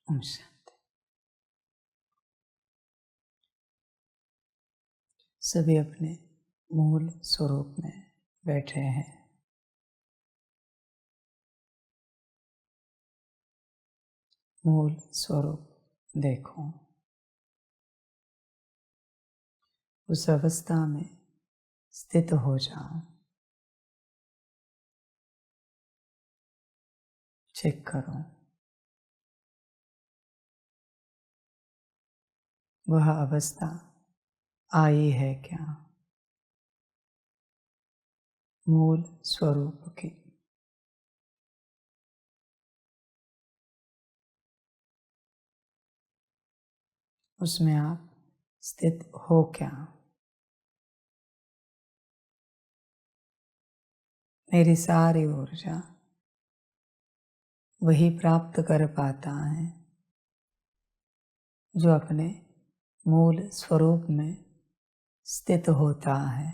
ओम शांति। सभी अपने मूल स्वरूप में बैठे हैं। मूल स्वरूप देखो, उस अवस्था में स्थित हो जाओ। चेक करो वह अवस्था आई है क्या, मूल स्वरूप की। उसमें आप स्थित हो क्या। मेरी सारी ऊर्जा वही प्राप्त कर पाता है जो अपने मूल स्वरूप में स्थित होता है।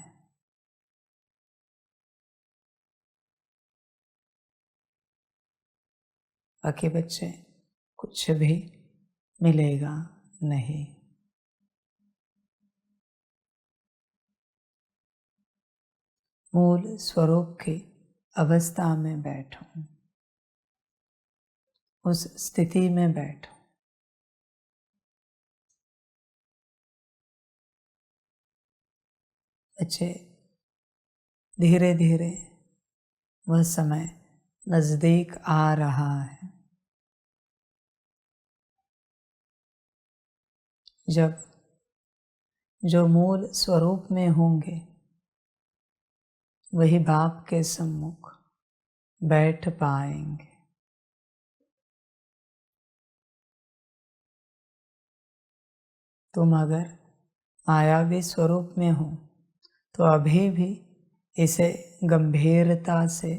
बाकी बच्चे कुछ भी मिलेगा नहीं। मूल स्वरूप की अवस्था में बैठो, उस स्थिति में बैठो। बच्चे धीरे धीरे वह समय नजदीक आ रहा है जब जो मूल स्वरूप में होंगे वही बाप के सम्मुख बैठ पाएंगे। तुम अगर मायावी स्वरूप में हो तो अभी भी इसे गंभीरता से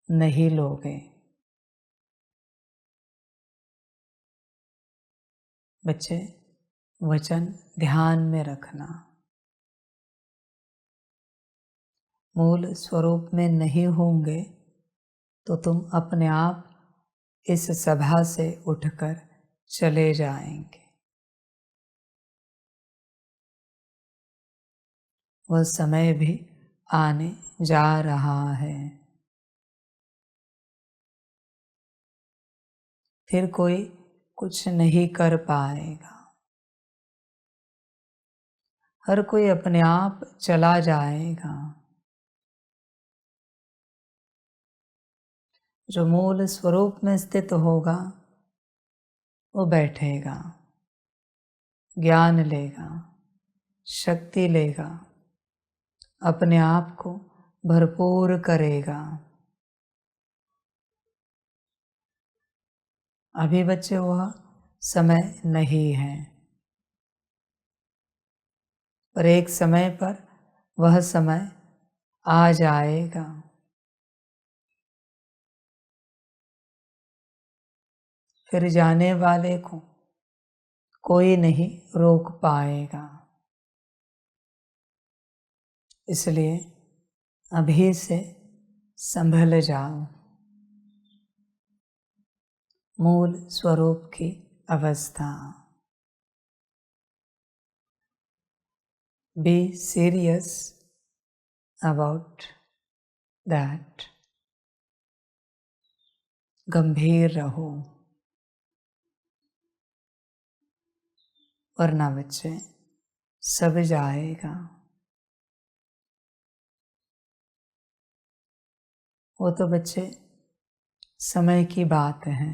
नहीं लोगे। बच्चे वचन ध्यान में रखना, मूल स्वरूप में नहीं होंगे तो तुम अपने आप इस सभा से उठकर चले जाएंगे। वह समय भी आने जा रहा है। फिर कोई कुछ नहीं कर पाएगा। हर कोई अपने आप चला जाएगा। जो मूल स्वरूप में स्थित होगा वो बैठेगा, ज्ञान लेगा, शक्ति लेगा, अपने आप को भरपूर करेगा। अभी बच्चे वह समय नहीं है, पर एक समय पर वह समय आ जाएगा। फिर जाने वाले को कोई नहीं रोक पाएगा। इसलिए अभी से संभल जाओ। मूल स्वरूप की अवस्था। Be serious about that. गंभीर रहो, वरना बच्चे सब जाएगा। वो तो बच्चे समय की बात है,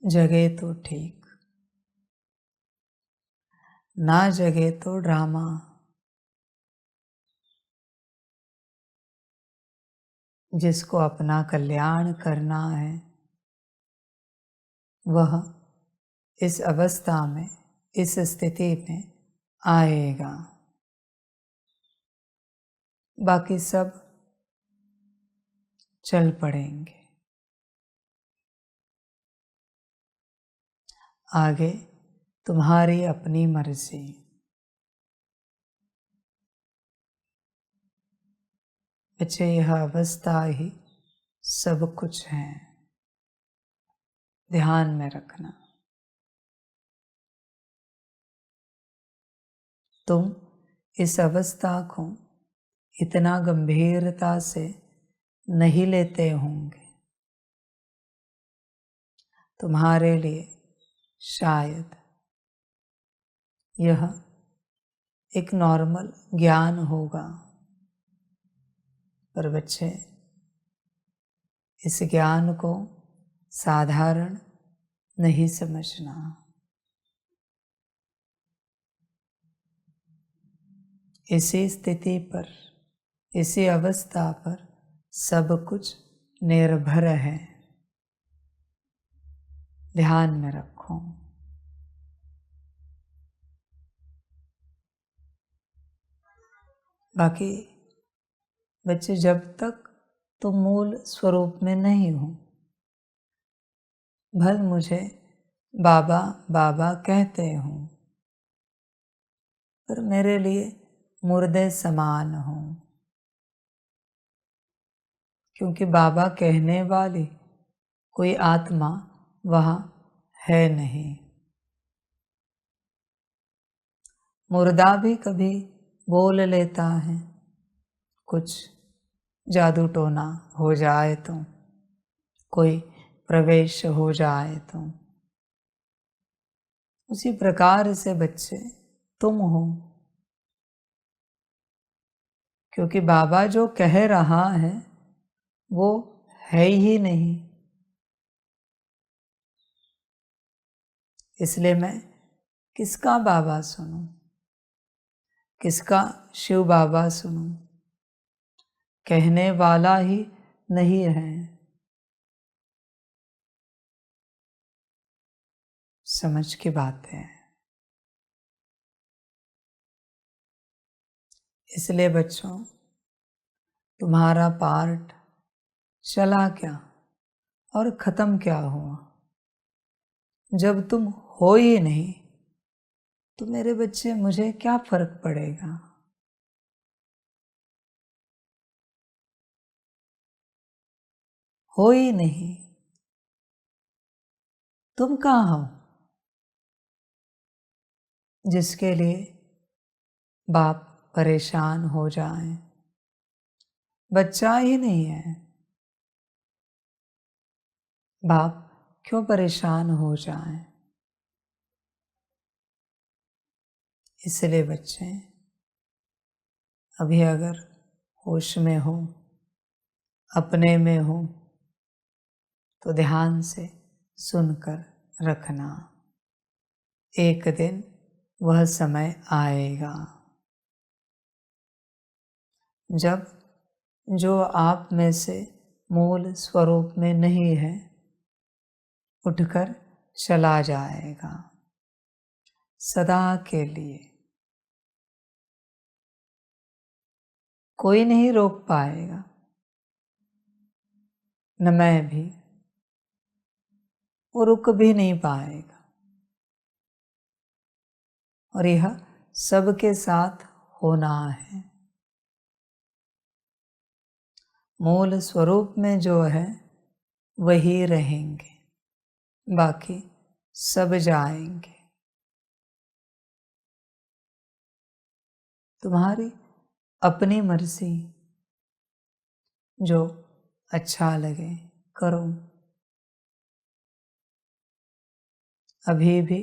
जगे तो ठीक, ना जगे तो ड्रामा। जिसको अपना कल्याण करना है वह इस अवस्था में, इस स्थिति में आएगा। बाकी सब चल पड़ेंगे। आगे तुम्हारी अपनी मर्जी। बच्चे यह अवस्था ही सब कुछ है। ध्यान में रखना। तुम इस अवस्था को इतना गंभीरता से नहीं लेते होंगे। तुम्हारे लिए शायद यह एक नॉर्मल ज्ञान होगा, पर बच्चे इस ज्ञान को साधारण नहीं समझना। इसी स्थिति पर, इसी अवस्था पर सब कुछ निर्भर है। ध्यान में रखो। बाकी बच्चे, जब तक तुम मूल स्वरूप में नहीं हो, भल मुझे बाबा बाबा कहते हो, पर मेरे लिए मुर्दे समान हो, क्योंकि बाबा कहने वाली कोई आत्मा वहाँ है नहीं। मुर्दा भी कभी बोल लेता है, कुछ जादू टोना हो जाए तो, कोई प्रवेश हो जाए तो। उसी प्रकार से बच्चे तुम हो, क्योंकि बाबा जो कह रहा है वो है ही नहीं। इसलिए मैं किसका बाबा सुनूं, किसका शिव बाबा सुनूं? कहने वाला ही नहीं है। समझ की बात है। इसलिए बच्चों, तुम्हारा पार्ट चला क्या और खत्म क्या हुआ? जब तुम हो ही नहीं तो मेरे बच्चे मुझे क्या फर्क पड़ेगा? हो ही नहीं, तुम कहाँ हो जिसके लिए बाप परेशान हो जाए? बच्चा ही नहीं है, बाप क्यों परेशान हो जाए? इसलिए बच्चे, अभी अगर होश में हो, अपने में हो, तो ध्यान से सुनकर रखना। एक दिन वह समय आएगा जब जो आप में से मूल स्वरूप में नहीं है उठकर चला जाएगा, सदा के लिए। कोई नहीं रोक पाएगा, न मैं भी, वो रुक भी नहीं पाएगा। और यह सबके साथ होना है। मूल स्वरूप में जो है वही रहेंगे, बाकी सब जाएंगे। तुम्हारी अपनी मर्जी, जो अच्छा लगे करो। अभी भी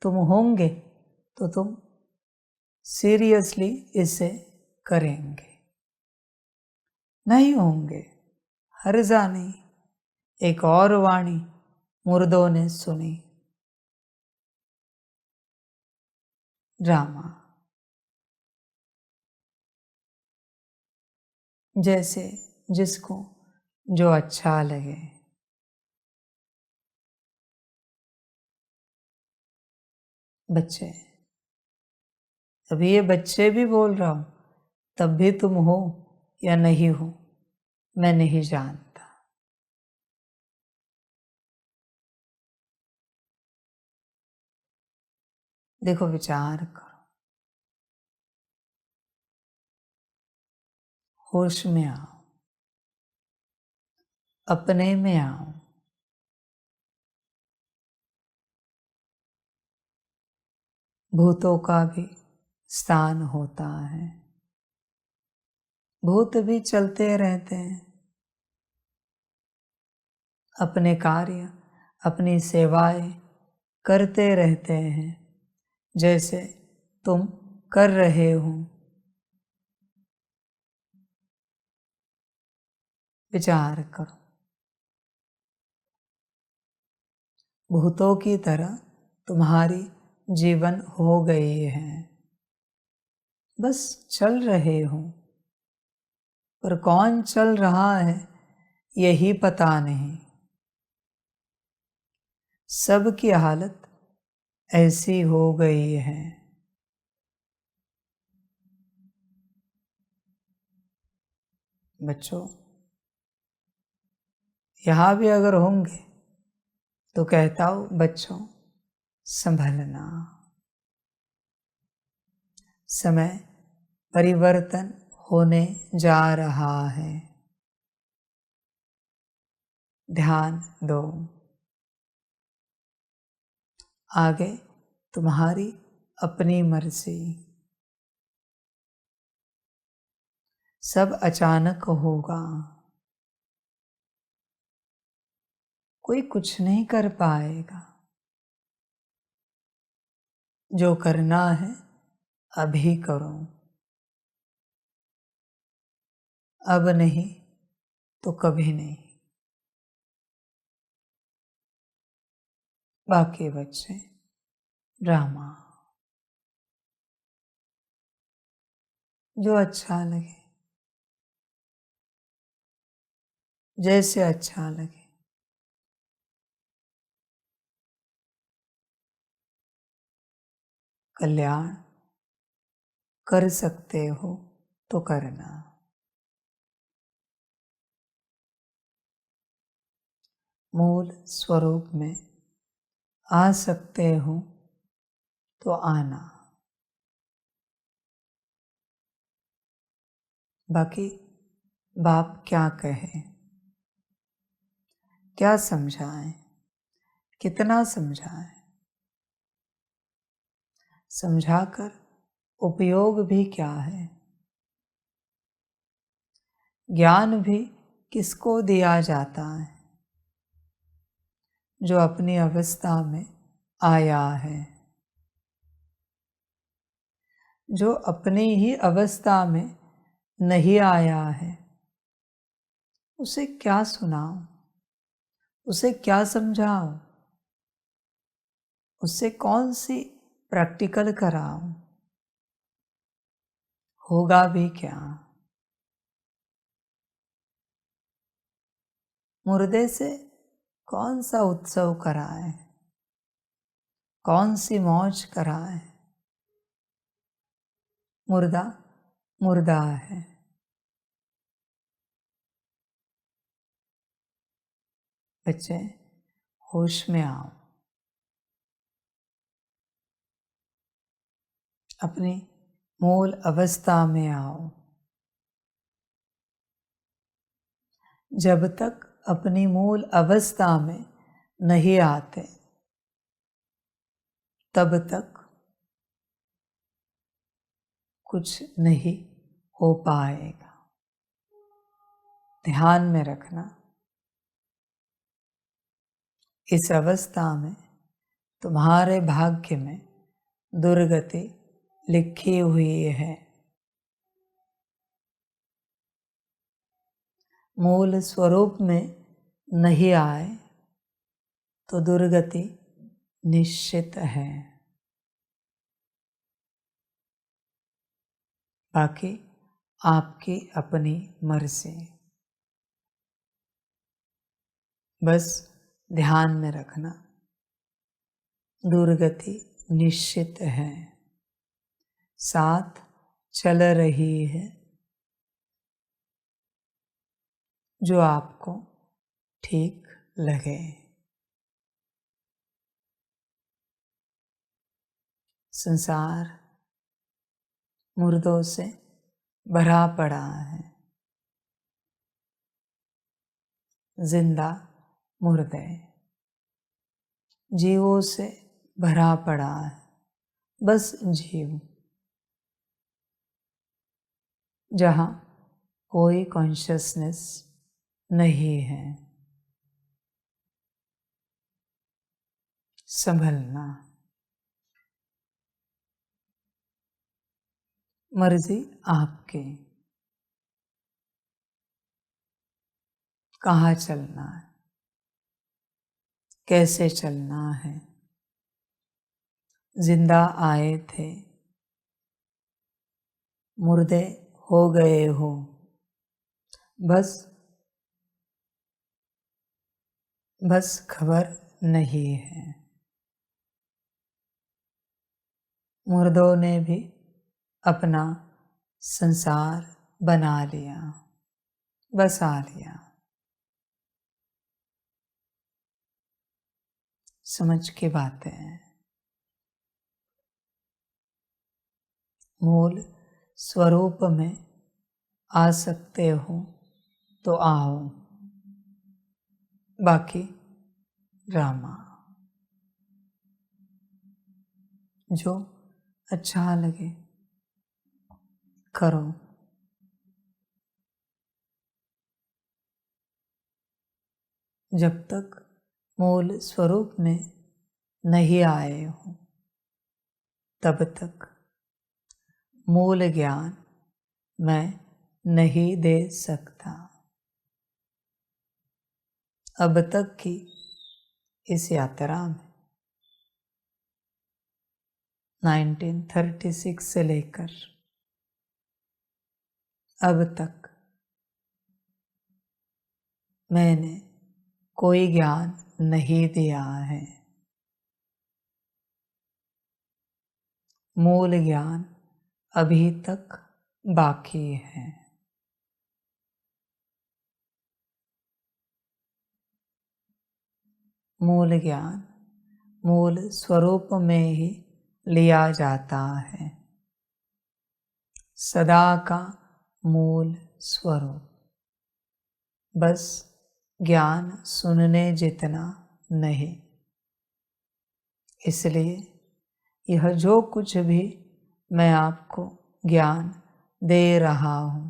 तुम होंगे तो तुम सीरियसली इसे करेंगे, नहीं होंगे हर्जा नहीं। एक और वाणी मुर्दों ने सुनी, ड्रामा। जैसे जिसको जो अच्छा लगे। बच्चे, अभी ये बच्चे भी बोल रहा हूं, तब भी तुम हो या नहीं हो मैं नहीं जानता। देखो, विचार करो, होश में आओ, अपने में आओ। भूतों का भी स्थान होता है। भूत भी चलते रहते हैं, अपने कार्य, अपनी सेवाएं करते रहते हैं, जैसे तुम कर रहे हो। विचार करो, भूतों की तरह तुम्हारी जीवन हो गई है, बस चल रहे हो, पर कौन चल रहा है यही पता नहीं। सबकी हालत ऐसी हो गई है। बच्चों, यहाँ भी अगर होंगे तो कहता हूँ बच्चों, संभलना। समय परिवर्तन होने जा रहा है, ध्यान दो। आगे तुम्हारी अपनी मर्जी। सब अचानक होगा, कोई कुछ नहीं कर पाएगा। जो करना है अभी करो, अब नहीं तो कभी नहीं। बाकी बच्चे ड्रामा, जो अच्छा लगे, जैसे अच्छा लगे। कल्याण कर सकते हो तो करना। मूल स्वरूप में आ सकते हो तो आना। बाकी बाप क्या कहे, क्या समझाएं, कितना समझाएं, समझाकर उपयोग भी क्या है। ज्ञान भी किसको दिया जाता है, जो अपनी अवस्था में आया है। जो अपनी ही अवस्था में नहीं आया है, उसे क्या सुनाओ, उसे क्या समझाओ, उससे कौन सी प्रैक्टिकल कराओ। होगा भी क्या। मुर्दे से कौन सा उत्सव कराए, कौन सी मौज कराए। मुर्दा मुर्दा है। बच्चे होश में आओ, अपनी मूल अवस्था में आओ। जब तक अपनी मूल अवस्था में नहीं आते, तब तक कुछ नहीं हो पाएगा। ध्यान में रखना, इस अवस्था में तुम्हारे भाग्य में दुर्गति लिखी हुई है। मूल स्वरूप में नहीं आए तो दुर्गति निश्चित है। बाकी आपकी अपनी मर्जी। बस ध्यान में रखना, दुर्गति निश्चित है, साथ चल रही है। जो आपको ठीक लगे। संसार मुर्दों से भरा पड़ा है, जिंदा मुर्दे, जीवों से भरा पड़ा है, बस जीव, जहाँ कोई कॉन्शियसनेस नहीं है। संभलना, मर्जी आपकी, कहाँ चलना है, कैसे चलना है। जिंदा आए थे, मुर्दे हो गए हो, बस खबर नहीं है। मुर्दों ने भी अपना संसार बना लिया, बसा लिया। समझ की बातें हैं। मूल स्वरूप में आ सकते हो तो आओ, बाकी ड्रामा जो अच्छा लगे करो। जब तक मूल स्वरूप में नहीं आए हो तब तक मूल ज्ञान मैं नहीं दे सकता। अब तक की इस यात्रा में 1936 से लेकर अब तक मैंने कोई ज्ञान नहीं दिया है। मूल ज्ञान अभी तक बाकी है। मूल ज्ञान मूल स्वरूप में ही लिया जाता है। सदा का मूल स्वरूप, बस ज्ञान सुनने जितना नहीं। इसलिए यह जो कुछ भी मैं आपको ज्ञान दे रहा हूँ,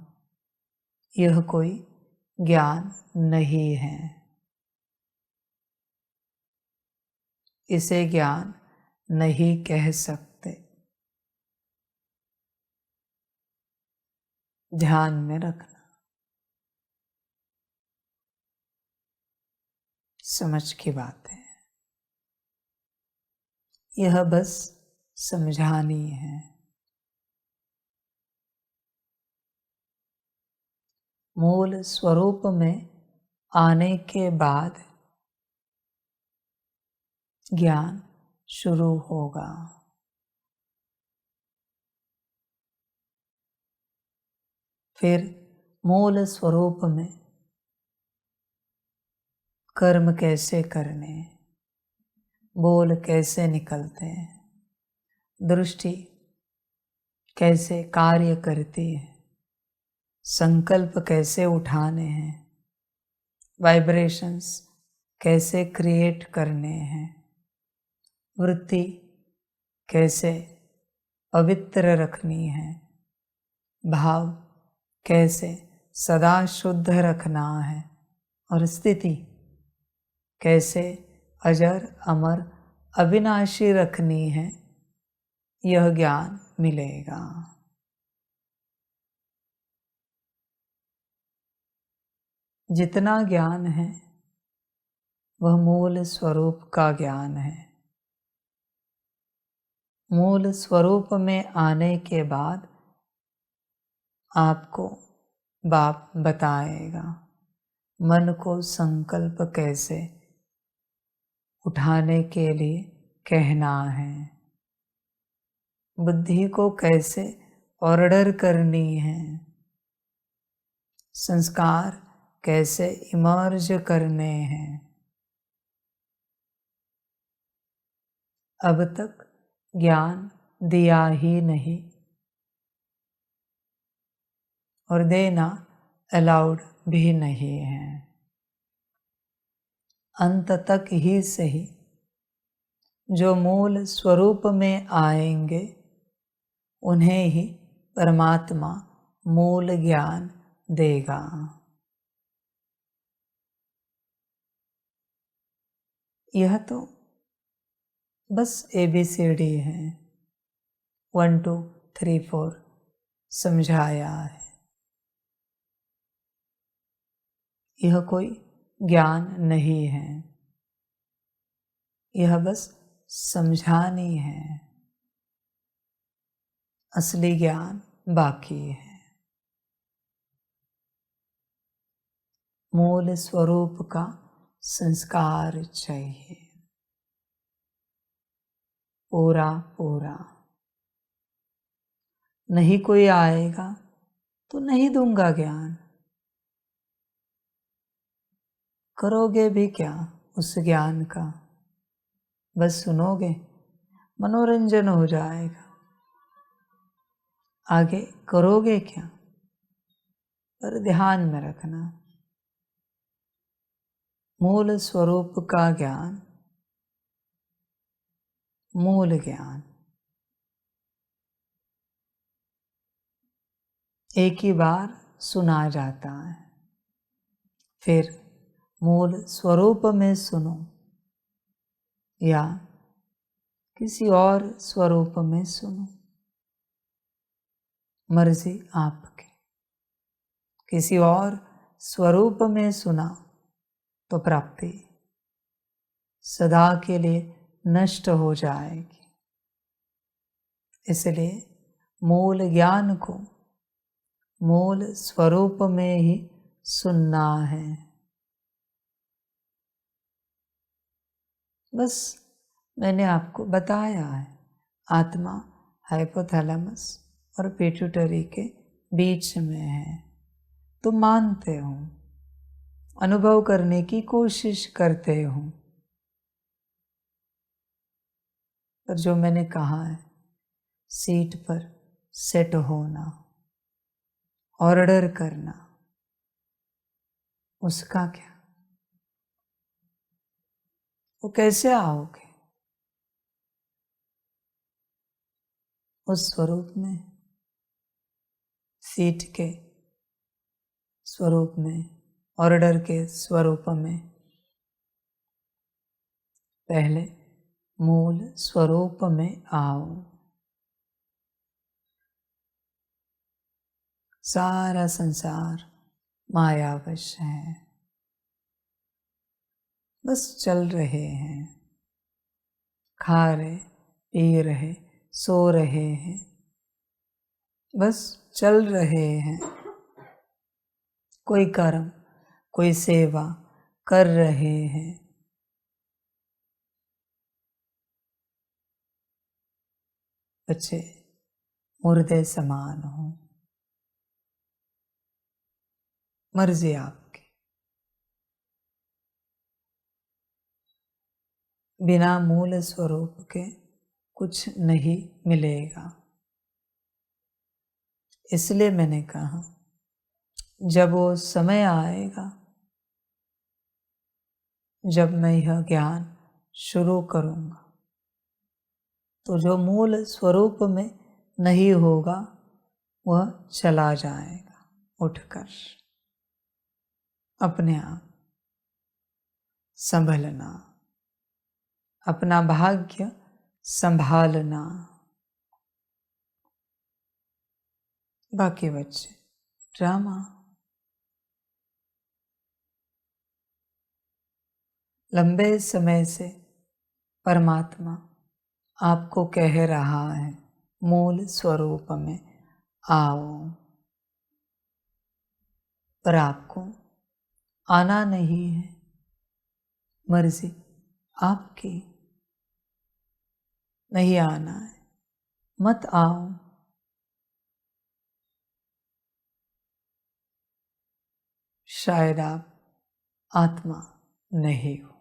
यह कोई ज्ञान नहीं है। इसे ज्ञान नहीं कह सकते। ध्यान में रखना। समझ की बात है। यह बस समझानी है। मूल स्वरूप में आने के बाद ज्ञान शुरू होगा। फिर मूल स्वरूप में कर्म कैसे करने, बोल कैसे निकलते हैं, दृष्टि कैसे कार्य करती है, संकल्प कैसे उठाने हैं, वाइब्रेशंस कैसे क्रिएट करने हैं, वृत्ति कैसे पवित्र रखनी है, भाव कैसे सदा शुद्ध रखना है, और स्थिति कैसे अजर अमर अविनाशी रखनी है, यह ज्ञान मिलेगा। जितना ज्ञान है वह मूल स्वरूप का ज्ञान है। मूल स्वरूप में आने के बाद आपको बाप बताएगा मन को संकल्प कैसे उठाने के लिए कहना है, बुद्धि को कैसे ऑर्डर करनी है, संस्कार कैसे इमर्ज करने हैं। अब तक ज्ञान दिया ही नहीं और देना अलाउड भी नहीं है। अंत तक ही सही जो मूल स्वरूप में आएंगे उन्हें ही परमात्मा मूल ज्ञान देगा। यह तो बस ABCD है, 1 2 3 4 समझाया है। यह कोई ज्ञान नहीं है, यह बस समझानी है। असली ज्ञान बाकी है। मूल स्वरूप का संस्कार चाहिए, पूरा पूरा। नहीं कोई आएगा तो नहीं दूंगा ज्ञान। करोगे भी क्या उस ज्ञान का? बस सुनोगे, मनोरंजन हो जाएगा। आगे करोगे क्या? पर ध्यान में रखना, मूल स्वरूप का ज्ञान, मूल ज्ञान एक ही बार सुना जाता है। फिर मूल स्वरूप में सुनो या किसी और स्वरूप में सुनो, मर्जी आपकी। किसी और स्वरूप में सुना तो प्राप्ति सदा के लिए नष्ट हो जाएगी। इसलिए मूल ज्ञान को मूल स्वरूप में ही सुनना है। बस मैंने आपको बताया है, आत्मा हाइपोथैलेमस और पिट्यूटरी के बीच में है। तुम मानते हो, अनुभव करने की कोशिश करते हो, पर जो मैंने कहा है, सीट पर सेट होना, ऑर्डर करना, उसका क्या? वो कैसे आओगे उस स्वरूप में, सीट के स्वरूप में, ऑर्डर के स्वरूप में? पहले मूल स्वरूप में आओ। सारा संसार मायावश है, बस चल रहे हैं, खा रहे, पी रहे, सो रहे हैं, बस चल रहे हैं। कोई कर्म, कोई सेवा कर रहे हैं। बच्चे मुर्दे समान हो, मर्जी आपकी। बिना मूल स्वरूप के कुछ नहीं मिलेगा। इसलिए मैंने कहा, जब वो समय आएगा जब मैं यह ज्ञान शुरू करूंगा, तो जो मूल स्वरूप में नहीं होगा वह चला जाएगा उठकर। अपने आप संभलना, अपना भाग्य संभालना। बाकी बच्चे ड्रामा। लंबे समय से परमात्मा आपको कह रहा है, मूल स्वरूप में आओ, पर आपको आना नहीं है। मर्जी आपकी, नहीं आना है, मत आओ। शायद आप आत्मा नहीं हो।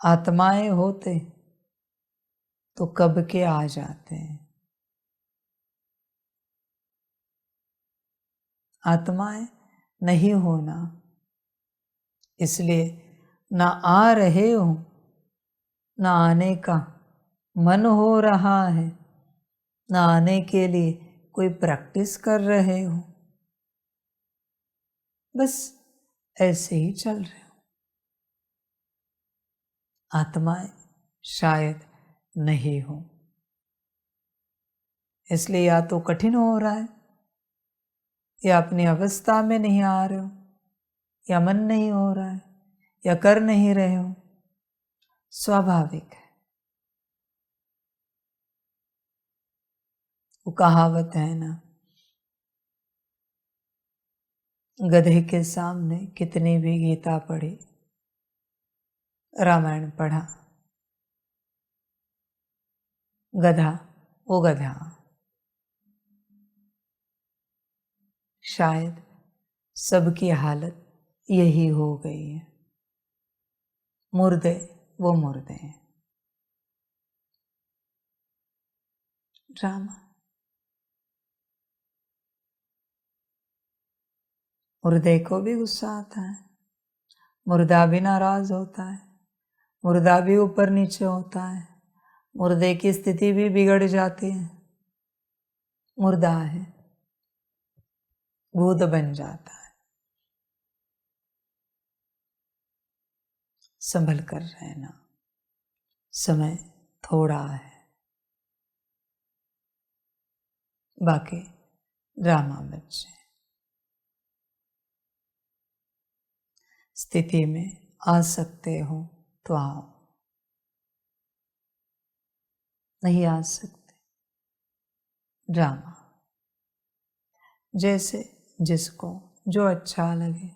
आत्माएं होते तो कब के आ जाते हैं। आत्माएं नहीं होना, इसलिए ना आ रहे हो ना आने का मन हो रहा है, ना आने के लिए कोई प्रैक्टिस कर रहे हो, बस ऐसे ही चल रहे हो। आत्माएं शायद नहीं हो, इसलिए या तो कठिन हो रहा है, या अपनी अवस्था में नहीं आ रहे हो, या मन नहीं हो रहा है, या कर नहीं रहे हो। स्वाभाविक है। वो कहावत है ना, गधे के सामने कितनी भी गीता पढ़ी, रामायण पढ़ा, गधा वो गधा। शायद सबकी हालत यही हो गई है। मुर्दे वो मुर्दे हैं। ड्रामा। मुर्दे को भी गुस्सा आता है, मुर्दा भी नाराज होता है, मुर्दा भी ऊपर नीचे होता है, मुर्दे की स्थिति भी बिगड़ जाती है। मुर्दा है, भूत बन जाता है। संभल कर रहना, समय थोड़ा है, बाकी ड्रामा बच्चे। स्थिति में आ सकते हो तो आओ, नहीं आ सकते, ड्रामा। जैसे जिसको जो अच्छा लगे,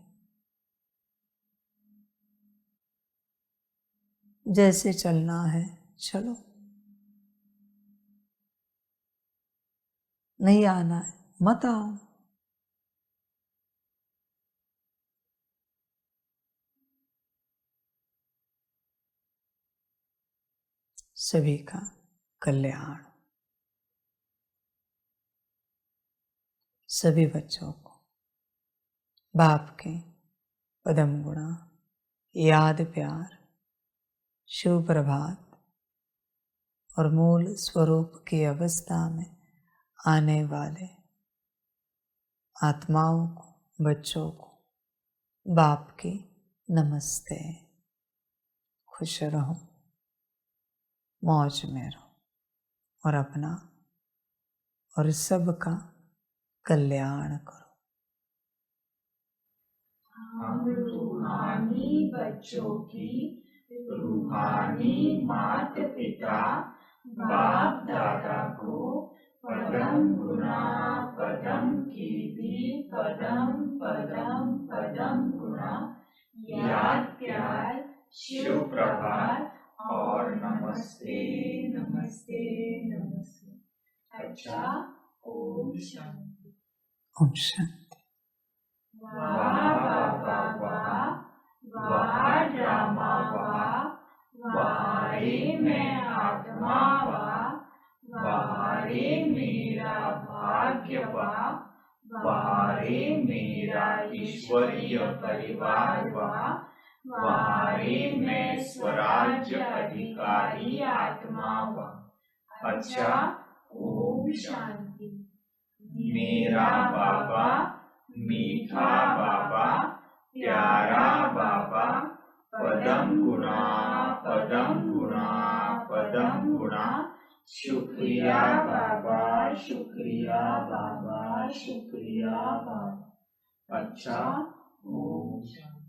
जैसे चलना है चलो, नहीं आना है मत आओ। सभी का कल्याण। सभी बच्चों को बाप के पदम गुणा, याद प्यार, शुभ प्रभात और मूल स्वरूप की अवस्था में आने वाले आत्माओं को, बच्चों को बाप की नमस्ते। खुश रहो, मौज में रहो और अपना और सबका कल्याण करो। हम रूहानी बच्चों की रूहानी माता पिता बाप दादा को पदम गुना पदम की भी पदम पदम पदम गुना याद प्यार शिव प्रभात और नमस्ते नमस्ते नमस्ते। अच्छा, ओम शांति। ओम शांति। वाह वाह वाह वाह ड्रामा वाह वाह रे मैं आत्मा वाह रे मेरा भाग्य वाह रे मेरा ईश्वरीय परिवार वाह रे मैं स्वराज्य अधिकारी आत्मा वाह। अच्छा, ओम शांति। मेरा बाबा मीठा बाबा प्यारा बाबा पदम गुना पदम गुना पदम गुना। शुक्रिया बाबा शुक्रिया बाबा शुक्रिया बाबा। अच्छा, ओम शांति।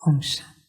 ओम शांति।